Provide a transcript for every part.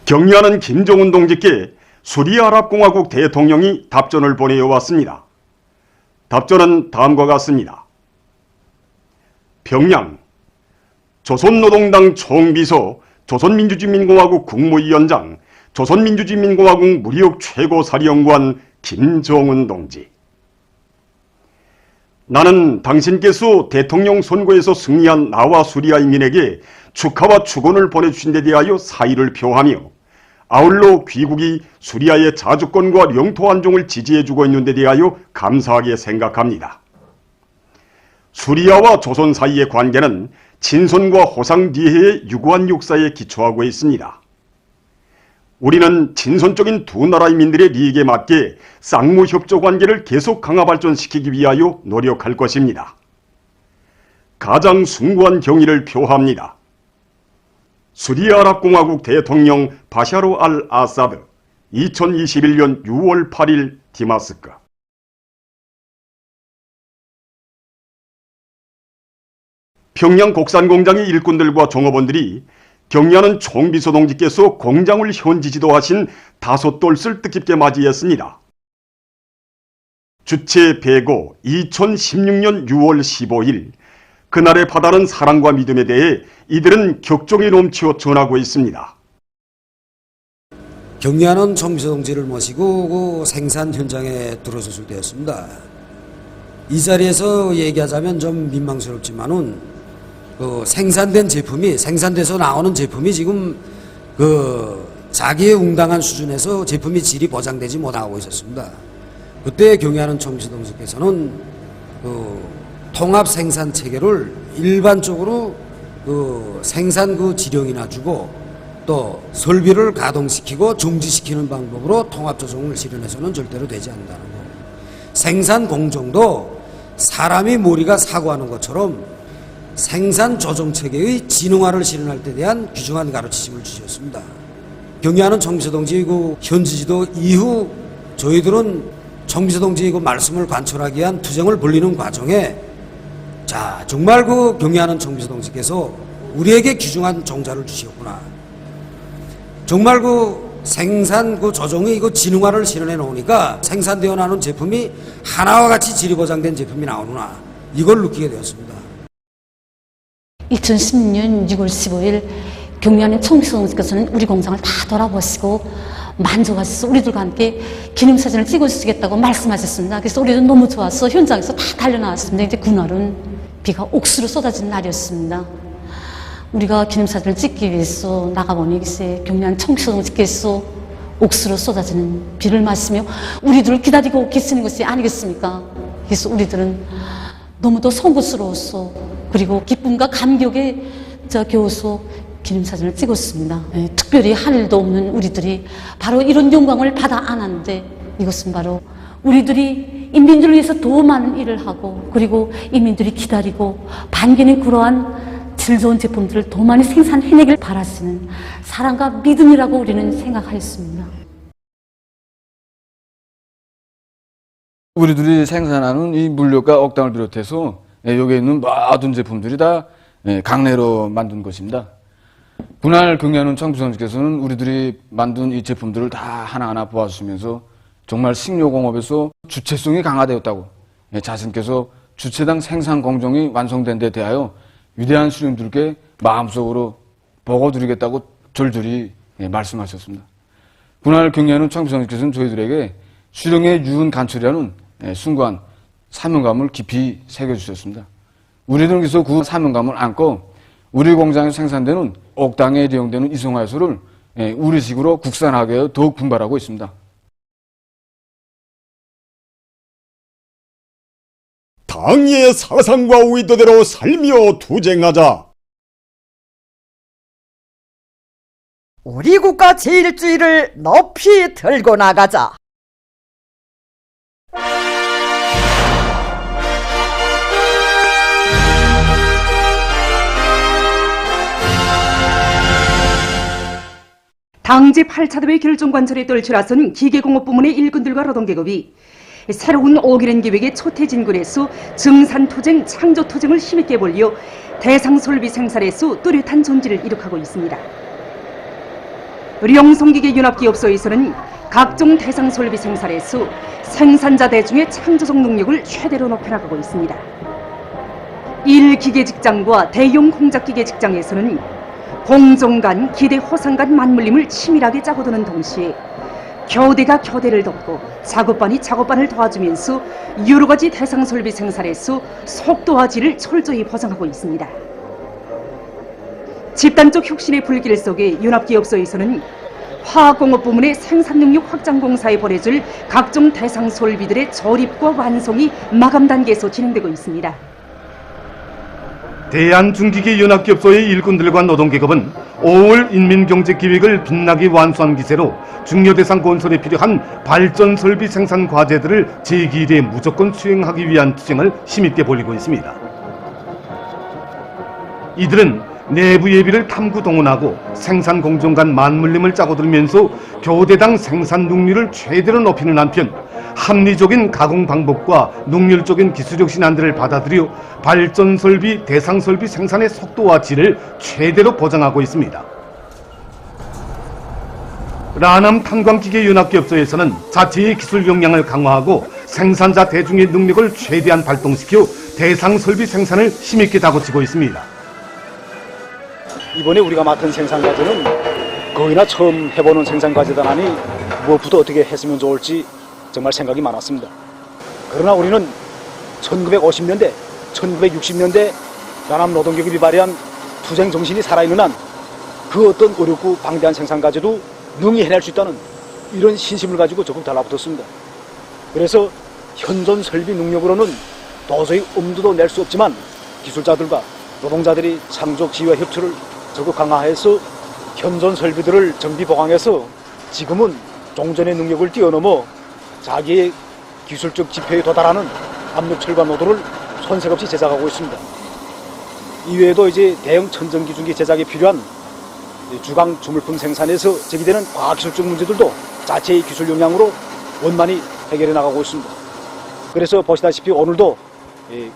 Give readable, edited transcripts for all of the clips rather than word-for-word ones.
경의하는 김정은 동지께 수리아랍공화국 대통령이 답전을 보내어 왔습니다. 답전은 다음과 같습니다. 평양 조선노동당 총비서, 조선민주주의민공화국 국무위원장, 조선민주주의민공화국 무력 최고사령관 김정은 동지. 나는 당신께서 대통령 선거에서 승리한 나와 수리아인민에게 축하와 축원을 보내주신 데 대하여 사의를 표하며 아울러 귀국이 수리아의 자주권과 영토 안정을 지지해주고 있는 데 대하여 감사하게 생각합니다. 수리아와 조선 사이의 관계는 친선과 호상 뒤해의 유구한 역사에 기초하고 있습니다. 우리는 친선적인 두 나라의 민들의利益에 맞게 쌍무협조 관계를 계속 강화 발전시키기 위하여 노력할 것입니다. 가장 숭고한 경의를 표합니다. 수리아랍공화국 대통령 바샤르 알 아사드 2021년 6월 8일 디마스크. 평양 곡산공장의 일꾼들과 종업원들이 경의하는 총비서 동지께서 공장을 현지 지도하신 5돌을 뜻깊게 맞이했습니다. 주체 배고 2016년 6월 15일 그날의 바다는 사랑과 믿음에 대해 이들은 격정이 넘치어 전하고 있습니다. 경의하는 총비서 동지를 모시고 그 생산 현장에 들어서게 되었습니다. 이 자리에서 얘기하자면 좀 민망스럽지만은 생산된 제품이, 생산돼서 나오는 제품이 지금 자기의 응당한 수준에서 제품이 질이 보장되지 못하고 있었습니다. 그때 경의하는 총비서 동지께서는 통합 생산 체계를 일반적으로 생산 지령이나 주고 또 설비를 가동시키고 중지시키는 방법으로 통합 조정을 실현해서는 절대로 되지 않는다는 거. 생산 공정도 사람이 머리가 사고하는 것처럼 생산 조정 체계의 진흥화를 실현할 때 대한 규정한 가르치심을 주셨습니다. 경의하는 총비서 동지 현지 지도 이후 저희들은 총비서 동지 말씀을 관철하기 위한 투쟁을 벌리는 과정에 정말 경의하는 총비서 동지께서 우리에게 귀중한 종자를 주셨구나. 정말 생산 조정의 진흥화를 실현해 놓으니까 생산되어 나오는 제품이 하나와 같이 질이 보장된 제품이 나오구나. 이걸 느끼게 되었습니다. 2016년 6월 15일 경의하는 총비서 동지께서는 우리 공장을 다 돌아보시고 만족하셔서 우리들과 함께 기념사진을 찍어주시겠다고 말씀하셨습니다. 그래서 우리도 너무 좋아서 현장에서 다 달려나왔습니다. 이제 그날은 비가 옥수로 쏟아진 날이었습니다. 우리가 기념사진을 찍기 위해서 나가보니 글쎄 경의하는 총비서 동지께서 옥수로 쏟아지는 비를 맞으며 우리들을 기다리고 계시는 것이 아니겠습니까? 그래서 우리들은 너무도 송구스러웠어. 그리고 기쁨과 감격에 겨워서 기념사진을 찍었습니다. 특별히 할 일도 없는 우리들이 바로 이런 영광을 받아 안았는데 이것은 바로 우리들이 인민들을 위해서 더 많은 일을 하고 그리고 인민들이 기다리고 반기는 그러한 질 좋은 제품들을 더 많이 생산해내길 바라시는 사랑과 믿음이라고 우리는 생각하였습니다. 우리들이 생산하는 이 물류가 억당을 비롯해서 여기에 있는 모든 제품들이 다 강내로 만든 것입니다. 그날 경의하는 총비서 동지께서는 우리들이 만든 이 제품들을 다 하나하나 보아주시면서 정말 식료공업에서 주체성이 강화되었다고 자신께서 주체당 생산 공정이 완성된 데 대하여 위대한 수령들께 마음속으로 보고드리겠다고 절절히 말씀하셨습니다. 그날 경의하는 총비서 동지께서는 저희들에게 수령의 유은 간철이라는 숭고한 사명감을 깊이 새겨주셨습니다. 우리들은 그래서 그 사명감을 안고 우리 공장에서 생산되는 옥당에 대용되는 이송화효소를 우리식으로 국산하게 하여 더욱 분발하고 있습니다. 당의 사상과 의도대로 살며 투쟁하자. 우리 국가 제1주의를 높이 들고 나가자. 당제 8차 대회 결정관철에 떨쳐나선 기계공업부문의 일꾼들과 노동계급이 새로운 오기련 계획의 초태진군에서 증산투쟁, 창조투쟁을 힘있게 벌려 대상설비 생산에서 뚜렷한 존재를 이룩하고 있습니다. 령성기계윤합기업소에서는 각종 대상 설비 생산에서 생산자 대중의 창조적 능력을 최대로 높여나가고 있습니다. 일기계 직장과 대형 공작기계 직장에서는 공정 간, 기대 호상 간 맞물림을 치밀하게 짜고드는 동시에 교대가 교대를 돕고 작업반이 작업반을 도와주면서 여러 가지 대상 설비 생산에서 속도와 질을 철저히 보장하고 있습니다. 집단적 혁신의 불길 속에 윤합기업소에서는 화학공업 부문의 생산능력 확장 공사에 보내줄 각종 대상 설비들의 조립과 완성이 마감 단계에서 진행되고 있습니다. 대한중기계연합기업소의 일꾼들과 노동계급은 5월 인민경제기획을 빛나게 완수한 기세로 중요대상 건설에 필요한 발전설비 생산 과제들을 제2일에 무조건 수행하기 위한 투쟁을 힘있게 벌이고 있습니다. 이들은 내부 예비를 탐구 동원하고 생산 공정 간 맞물림을 짜고들면서 교대당 생산 능률을 최대로 높이는 한편 합리적인 가공 방법과 능률적인 기술적 신안들을 받아들여 발전 설비, 대상 설비 생산의 속도와 질을 최대로 보장하고 있습니다. 라남 탄광기계윤합기업소에서는 자체의 기술 역량을 강화하고 생산자 대중의 능력을 최대한 발동시켜 대상 설비 생산을 힘있게 다그치고 있습니다. 이번에 우리가 맡은 생산과제는 거의나 처음 해보는 생산과제다 하니 무엇부터 어떻게 했으면 좋을지 정말 생각이 많았습니다. 그러나 우리는 1950년대, 1960년대 라남 노동계급이 발휘한 투쟁 정신이 살아있는 한 그 어떤 어렵고 방대한 생산과제도 능히 해낼 수 있다는 이런 신심을 가지고 적극 달라붙었습니다. 그래서 현존 설비 능력으로는 도저히 엄두도 낼 수 없지만 기술자들과 노동자들이 창조 지휘와 협조를 적극 강화해서 현존 설비들을 정비 보강해서 지금은 종전의 능력을 뛰어넘어 자기의 기술적 지표에 도달하는 압력 철관 노도를 손색 없이 제작하고 있습니다. 이외에도 이제 대형 천정기중기 제작에 필요한 주강 주물품 생산에서 제기되는 과학기술적 문제들도 자체의 기술 역량으로 원만히 해결해 나가고 있습니다. 그래서 보시다시피 오늘도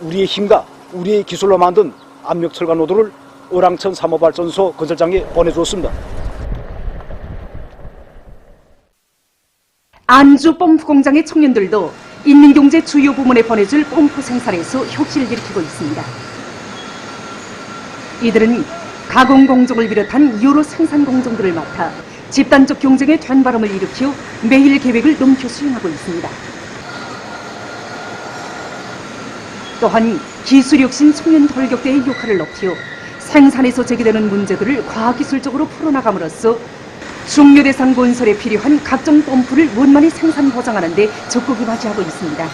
우리의 힘과 우리의 기술로 만든 압력 철관 노도를 어랑천 3호 발전소 건설장에 보내주었습니다. 안주 펌프 공장의 청년들도 인민경제 주요 부문에 보내줄 펌프 생산에서 혁신을 일으키고 있습니다. 이들은 가공 공정을 비롯한 여러 생산 공정들을 맡아 집단적 경쟁에 된바람을 일으켜 매일 계획을 넘겨 수행하고 있습니다. 또한 기술혁신 청년 돌격대의 역할을 높여 생산에서 제기되는 문제들을 과학기술적으로 풀어나감으로써 중요대상 건설에 필요한 각종 펌프를 원만히 생산 보장하는 데 적극이 맞이하고 있습니다.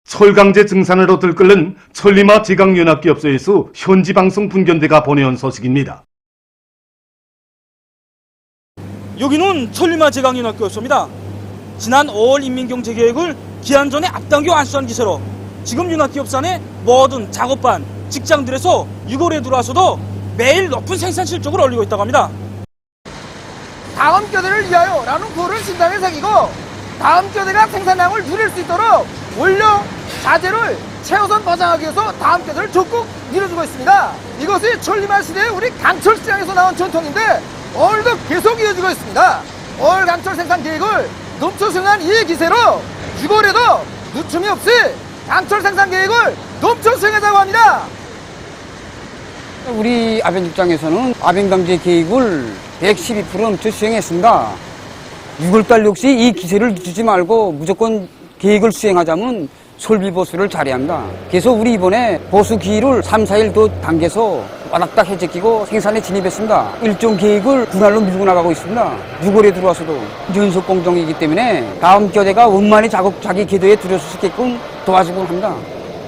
철강제 증산으로 들끓는 천리마 제강연합기업소에서 현지방송 분견대가 보내온 소식입니다. 여기는 천리마 제강연합기업소입니다. 지난 5월 인민경제계획을 기한 전에 앞당겨 완수한 기세로 지금 윤합기업소 내 모든 작업반, 직장들에서 6월에 들어와서도 매일 높은 생산 실적을 올리고 있다고 합니다. 다음 교대를 위하여 라는 구호를 심장에 새기고 다음 교대가 생산량을 누릴 수 있도록 원료, 자재를 최우선 보장하기 위해서 다음 교대를 적극 밀어주고 있습니다. 이것이 천리마 시대의 우리 강철 시장에서 나온 전통인데 오늘도 계속 이어지고 있습니다. 올 강철 생산 계획을 넘쳐 수행한 이 기세로 6월에도 늦춤이 없이 강철 생산 계획을 넘쳐 수행하자고 합니다. 우리 아벤 입장에서는 아벤 강제 계획을 112% 넘쳐 수행했습니다. 6월달 역시 이 기세를 늦추지 말고 무조건 계획을 수행하자면 설비 보수를 잘해야 합니다. 그래서 우리 이번에 보수 기일을 3, 4일 더 당겨서 와닥닥 해제끼고 생산에 진입했습니다. 일정 계획을 분할로 밀고 나가고 있습니다. 6월에 들어와서도 연속 공정이기 때문에 다음 교대가 원만히 자기 궤도에 들여설 수 있게끔 도와주곤 합니다.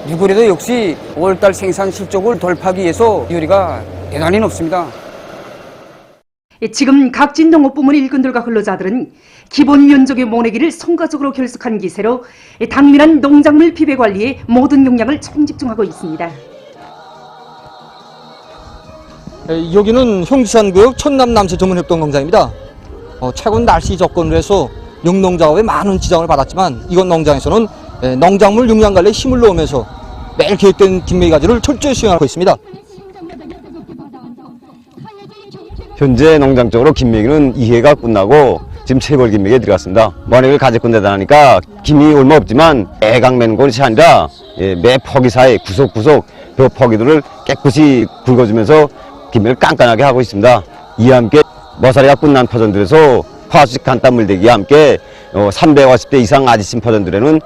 6월에도 역시 5월달 생산 실적을 돌파하기 위해서 요리가 대단히 높습니다. 지금 각진 농업부문 일꾼들과 근로자들은 기본 면적의 모내기를 성과적으로 결석한 기세로 당면한 농작물 비배 관리에 모든 역량을 총집중하고 있습니다. 여기는 형지산구역 천남 남새 전문협동농장입니다. 최근 날씨 조건으로 해서 영농 작업에 많은 지장을 받았지만 이곳 농장에서는 농작물 용량 관리에 힘을 넣으면서 매일 계획된 진메기 과제를 철저히 수행하고 있습니다. 현재 농장 쪽으로 김매기는 2회가 끝나고 지금 채벌 김매기에 들어갔습니다. mon액을 가지고 내다하니까 김이 얼마 없지만 애강 매는 것이 아니라 매 퍼기 사이 구석구석 그 퍼기들을 깨끗이 긁어주면서 김매를 깐깐하게 하고 있습니다. 이와 함께 머사리가 끝난 퍼전들에서 화수식 간단 물대기와 함께 350대 이상 아지심 퍼전들에는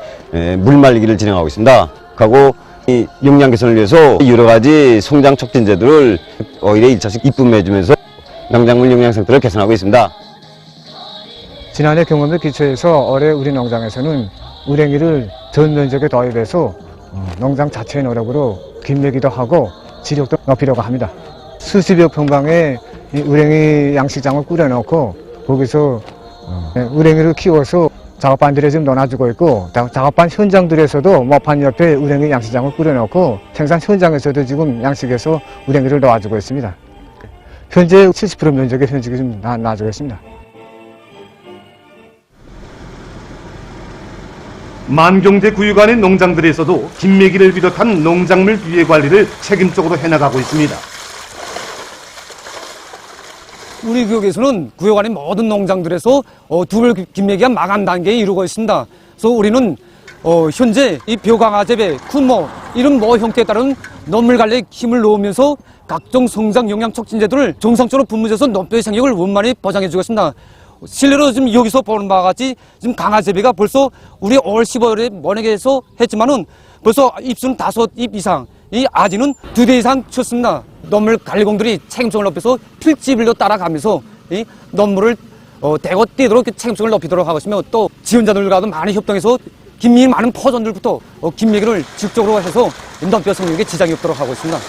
물 말리기를 진행하고 있습니다. 하고 이 용량 개선을 위해서 여러 가지 성장 촉진제들을 오일에 1차씩 입분해주면서 농작물 용량 상태를 개선하고 있습니다. 지난해 경험에 기초해서 올해 우리 농장에서는 우랭이를 전 면적에 도입해서 농장 자체의 노력으로 김매기도 하고 지력도 높이려고 합니다. 수십여 평방에 이 우랭이 양식장을 꾸려놓고 거기서 우랭이를 키워서 작업반들에 지금 넣어주고 있고 작업반 현장들에서도 모판 옆에 우랭이 양식장을 꾸려놓고 생산 현장에서도 지금 양식에서 우랭이를 넣어주고 있습니다. 현재 70% 면적의 현직이 좀 놔주고 있습니다. 만경제 구역 안의 농장들에서도 김매기를 비롯한 농작물 비해 관리를 책임적으로 해나가고 있습니다. 우리 구역에서는 구역 안의 모든 농장들에서 두벌 김매기가 마감 단계에 이르고 있습니다. 그래서 우리는 현재 이 벼강화재배, 쿤모 이런 형태에 따른 논물 관리에 힘을 놓으면서 각종 성장 영양 촉진제들을 정상적으로 분무해서 논뼈의 생육을 원만히 보장해주고 있습니다. 실내로 지금 여기서 보는 바와 같이 지금 강화재배가 벌써 우리 올 15월에 mon액에서 했지만은 벌써 잎수는 5잎 이상, 이 아지는 2대 이상 쳤습니다. 논물 관리공들이 책임성을 높여서 필지별로 따라가면서 이 논물을 대고 띄도록 책임성을 높이도록 하고 있으며 또 지원자들과도 많이 협동해서 김미 많은 포전들부터 김매기를 직접적으로 해서 논뼈 성육에 지장이 없도록 하고 있습니다.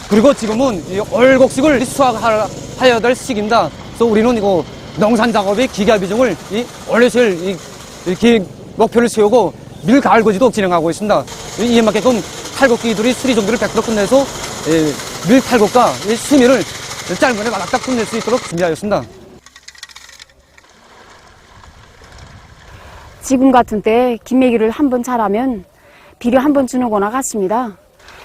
그리고 지금은 이 올곡식을 수확하여야 될 시기입니다. 그래서 우리는 이거 농산 작업의 기계 비중을 올려줄 이렇게 목표를 세우고 밀 가을 거지도 진행하고 있습니다. 이에 맞게끔 탈곡기들이 수리 정비를 100% 끝내서 밀 탈곡과 수미를 짧은 거에 맞닥 끝낼 수 있도록 준비하였습니다. 지금 같은 때 김매기를 한번 잘하면 비료 한번 주는 거나 같습니다.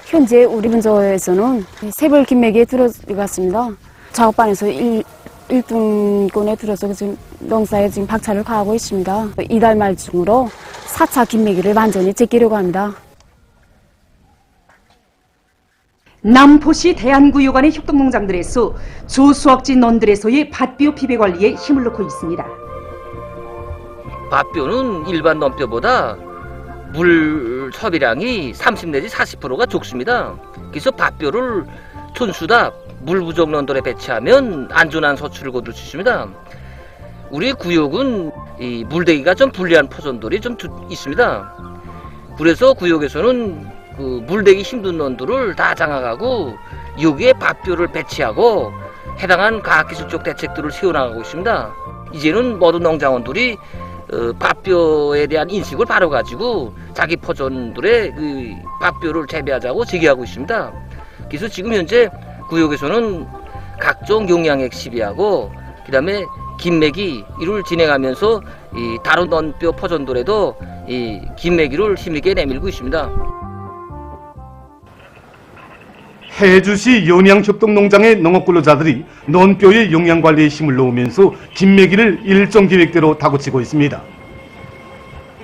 현재 우리 분조에서는 세벌 김매기에 들어갔습니다. 작업반에서 1등권에 들어서 지금 농사에 지금 박차를 가하고 있습니다. 이달 말 중으로 4차 김매기를 완전히 제끼려고 합니다. 남포시 대안구역 안의 협동농장들에서 조수확지 논들에서의 밭비료 피배 관리에 힘을 넣고 있습니다. 밭비료는 일반 논뼈보다 물 소비량이 30 내지 40%가 적습니다. 그래서 밭비료를 촌수답 물 부족 논들에 배치하면 안전한 소출을 거둘 수 있습니다. 우리 구역은 이 물대기가 좀 불리한 포전들이 좀 있습니다. 그래서 구역에서는 그 물대기 힘든 논들을 다 장악하고 여기에 밭비료를 배치하고 해당한 과학기술적 대책들을 세워나가고 있습니다. 이제는 모든 농장원들이 밭비료에 대한 인식을 바로 가지고 자기 포전들의 그 밭비료를 재배하자고 제기하고 있습니다. 그래서 지금 현재 구역에서는 각종 용량액 시비하고 그다음에 김매기 이를 진행하면서 이 다른 논뼈 포전들에도 이 김매기를 힘있게 내밀고 있습니다. 해주시 연양협동농장의 농업근로자들이 논뼈의 용량관리에 힘을 놓으면서 김매기를 일정 계획대로 다그치고 있습니다.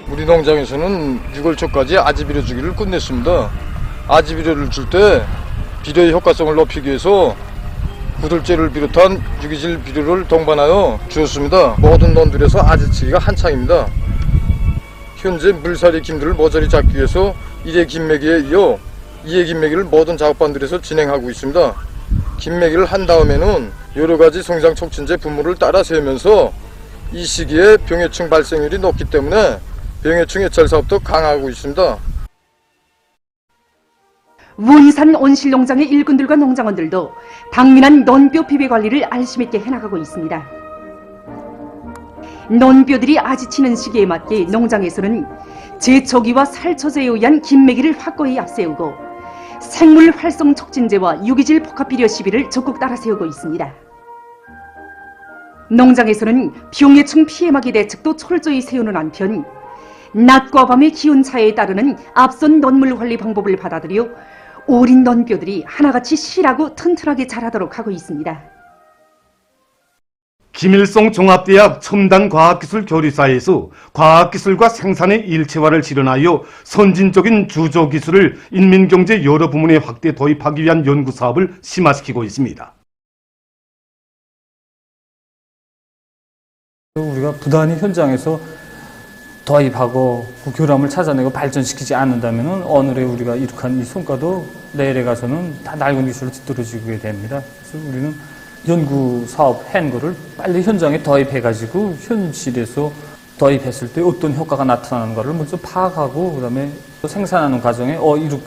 우리 농장에서는 6월 초까지 아지비료 주기를 끝냈습니다. 아지비료를 줄 때 비료의 효과성을 높이기 위해서 구들재를 비롯한 유기질 비료를 동반하여 주었습니다. 모든 논들에서 아지치기가 한창입니다. 현재 물살이 김들을 모조리 잡기 위해서 1회 김매기에 이어 2회 김매기를 모든 작업반들에서 진행하고 있습니다. 김매기를 한 다음에는 여러가지 성장 촉진제 분무를 따라 세우면서 이 시기에 병해충 발생률이 높기 때문에 병해충 해찰 사업도 강화하고 있습니다. 원산 온실농장의 일꾼들과 농장원들도 당면한 논뼈 피배 관리를 알심있게 해나가고 있습니다. 논뼈들이 아지치는 시기에 맞게 농장에서는 제초기와 살처제에 의한 김매기를 확고히 앞세우고 생물 활성 촉진제와 유기질 복합비료 시비를 적극 따라 세우고 있습니다. 농장에서는 병해충 피해막이 대책도 철저히 세우는 한편 낮과 밤의 기온 차이에 따르는 앞선 논물 관리 방법을 받아들여 오린 논뼈들이 하나같이 실하고 튼튼하게 자라도록 하고 있습니다. 김일성 종합대학 첨단과학기술교류사에서 과학기술과 생산의 일체화를 실현하여 선진적인 주조기술을 인민경제 여러 부문에 확대 도입하기 위한 연구사업을 심화시키고 있습니다. 우리가 부단히 현장에서 도입하고 그 교람을 찾아내고 발전시키지 않는다면 오늘의 우리가 이룩한 이 성과도 내일에 가서는 다 낡은 기술로 뒤떨어지게 됩니다. 그래서 우리는 연구 사업 한 거를 빨리 현장에 도입해가지고 현실에서 도입했을 때 어떤 효과가 나타나는가를 먼저 파악하고 그다음에 생산하는 과정에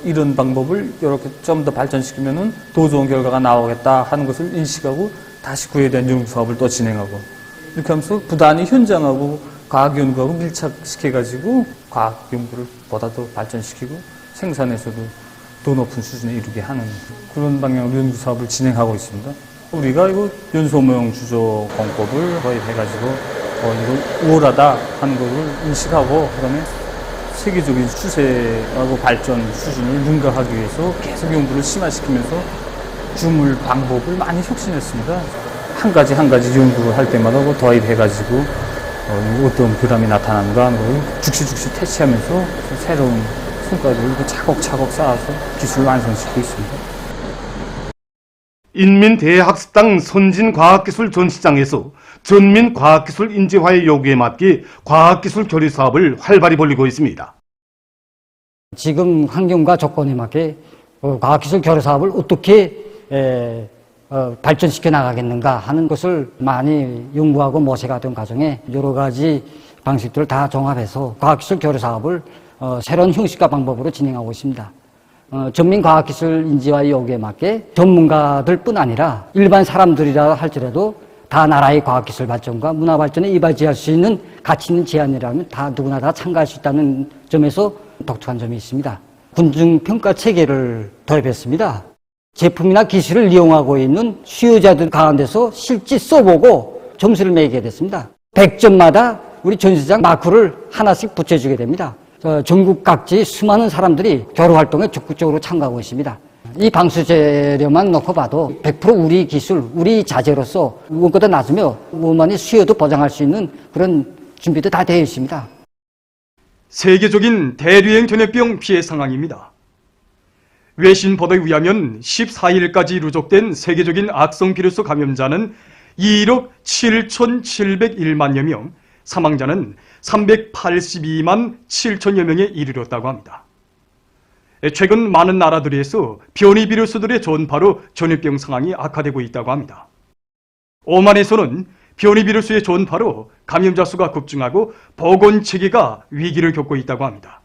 이런 방법을 이렇게 좀 더 발전시키면은 더 좋은 결과가 나오겠다 하는 것을 인식하고 다시 그에 대한 연구 사업을 또 진행하고 이렇게 하면서 부단히 현장하고 과학 연구하고 밀착시켜가지고 과학 연구를 보다 더 발전시키고 생산에서도 더 높은 수준에 이르게 하는 그런 방향으로 연구 사업을 진행하고 있습니다. 우리가 이거 연소모형 주조 공법을 도입해가지고 이거 우월하다 하는 것을 인식하고 그다음에 세계적인 추세하고 발전 수준을 능가하기 위해서 계속 연구를 심화시키면서 주물 방법을 많이 혁신했습니다. 한 가지 연구할 때마다 도입해가지고 어떤 교람이 나타나는가 하는 걸 즉시 퇴치하면서 새로운 성과들을 차곡차곡 쌓아서 기술을 완성시키고 있습니다. 인민대학습당 선진과학기술 전시장에서 전민과학기술 인재화의 요구에 맞게 과학기술 교류 사업을 활발히 벌이고 있습니다. 지금 환경과 조건에 맞게 과학기술 교류 사업을 어떻게 발전시켜 나가겠는가 하는 것을 많이 연구하고 모색하던 과정에 여러 가지 방식들을 다 종합해서 과학기술 교류 사업을 새로운 형식과 방법으로 진행하고 있습니다. 전민과학기술 인재화의 요구에 맞게 전문가들 뿐 아니라 일반 사람들이라 할지라도 다 나라의 과학기술 발전과 문화 발전에 이바지할 수 있는 가치 있는 제안이라면 다 누구나 다 참가할 수 있다는 점에서 독특한 점이 있습니다. 군중평가 체계를 도입했습니다. 제품이나 기술을 이용하고 있는 수요자들 가운데서 실제 써보고 점수를 매기게 됐습니다. 100점마다 우리 전시장 마크를 하나씩 붙여주게 됩니다. 전국 각지 수많은 사람들이 교류 활동에 적극적으로 참가하고 있습니다. 이 방수 재료만 놓고 봐도 100% 우리 기술, 우리 자재로서 무엇보다 낮으며 원만히 수요도 보장할 수 있는 그런 준비도 다 되어 있습니다. 세계적인 대류행 전염병 피해 상황입니다. 외신 보도에 의하면 14일까지 누적된 세계적인 악성 비루스 감염자는 2억 7,701만여 명, 사망자는 382만 7천여 명에 이르렀다고 합니다. 최근 많은 나라들에서 변이 비루스들의 전파로 전염병 상황이 악화되고 있다고 합니다. 오만에서는 변이 비루스의 전파로 감염자 수가 급증하고 보건체계가 위기를 겪고 있다고 합니다.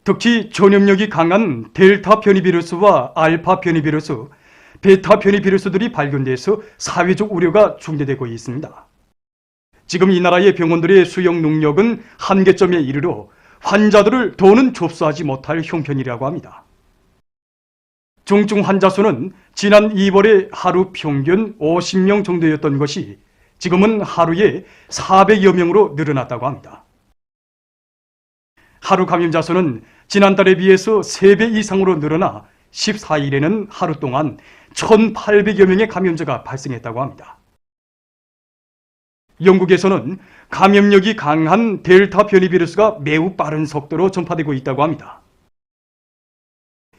특히 전염력이 강한 델타 변이 비루스와 알파 변이 비루스, 베타 변이 비루스들이 발견돼서 사회적 우려가 중대되고 있습니다. 지금 이 나라의 병원들의 수용 능력은 한계점에 이르러 환자들을 더는 접수하지 못할 형편이라고 합니다. 중증 환자 수는 지난 2월에 하루 평균 50명 정도였던 것이 지금은 하루에 400여 명으로 늘어났다고 합니다. 하루 감염자 수는 지난달에 비해서 3배 이상으로 늘어나 14일에는 하루 동안 1,800여 명의 감염자가 발생했다고 합니다. 영국에서는 감염력이 강한 델타 변이 비루스가 매우 빠른 속도로 전파되고 있다고 합니다.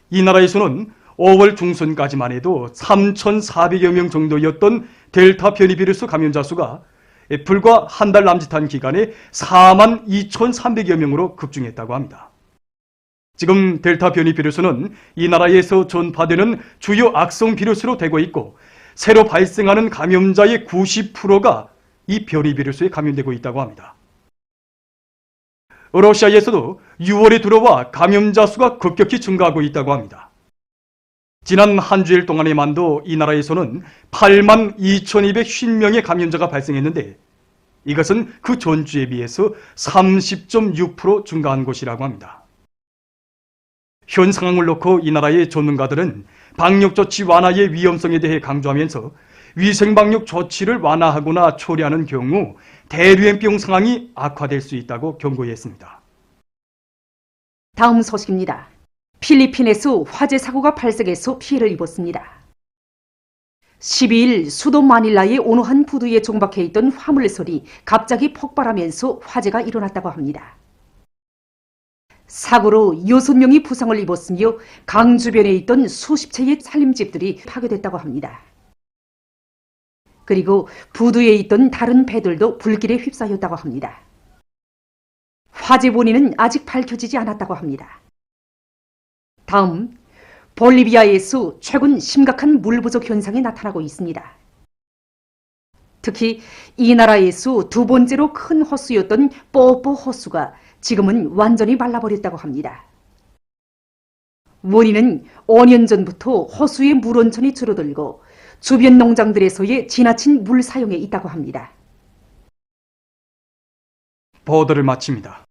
이 나라에서는 5월 중순까지만 해도 3,400여 명 정도였던 델타 변이 비루스 감염자 수가 불과 한 달 남짓한 기간에 42,300여 명으로 급증했다고 합니다. 지금 델타 변이 비루스는 이 나라에서 전파되는 주요 악성 비루스로 되고 있고 새로 발생하는 감염자의 90%가 이 변이 비루스에 감염되고 있다고 합니다. 러시아에서도 6월에 들어와 감염자 수가 급격히 증가하고 있다고 합니다. 지난 한 주일 동안에만도 이 나라에서는 82,250명의 감염자가 발생했는데 이것은 그 전주에 비해서 30.6% 증가한 것이라고 합니다. 현 상황을 놓고 이 나라의 전문가들은 방역조치 완화의 위험성에 대해 강조하면서 위생방역 조치를 완화하거나 초래하는 경우 대류행병 상황이 악화될 수 있다고 경고했습니다. 다음 소식입니다. 필리핀에서 화재 사고가 발생해서 피해를 입었습니다. 12일 수도 마닐라의 어느 한 부두에 종박해 있던 화물선이 갑자기 폭발하면서 화재가 일어났다고 합니다. 사고로 6명이 부상을 입었으며 강 주변에 있던 수십 채의 살림집들이 파괴됐다고 합니다. 그리고 부두에 있던 다른 배들도 불길에 휩싸였다고 합니다. 화재 원인은 아직 밝혀지지 않았다고 합니다. 다음, 볼리비아에서 최근 심각한 물 부족 현상이 나타나고 있습니다. 특히 이 나라에서 두 번째로 큰 호수였던 뽀뽀 호수가 지금은 완전히 말라버렸다고 합니다. 원인은 5년 전부터 호수의 물 온천이 줄어들고 주변 농장들에서의 지나친 물 사용에 있다고 합니다. 보도를 마칩니다.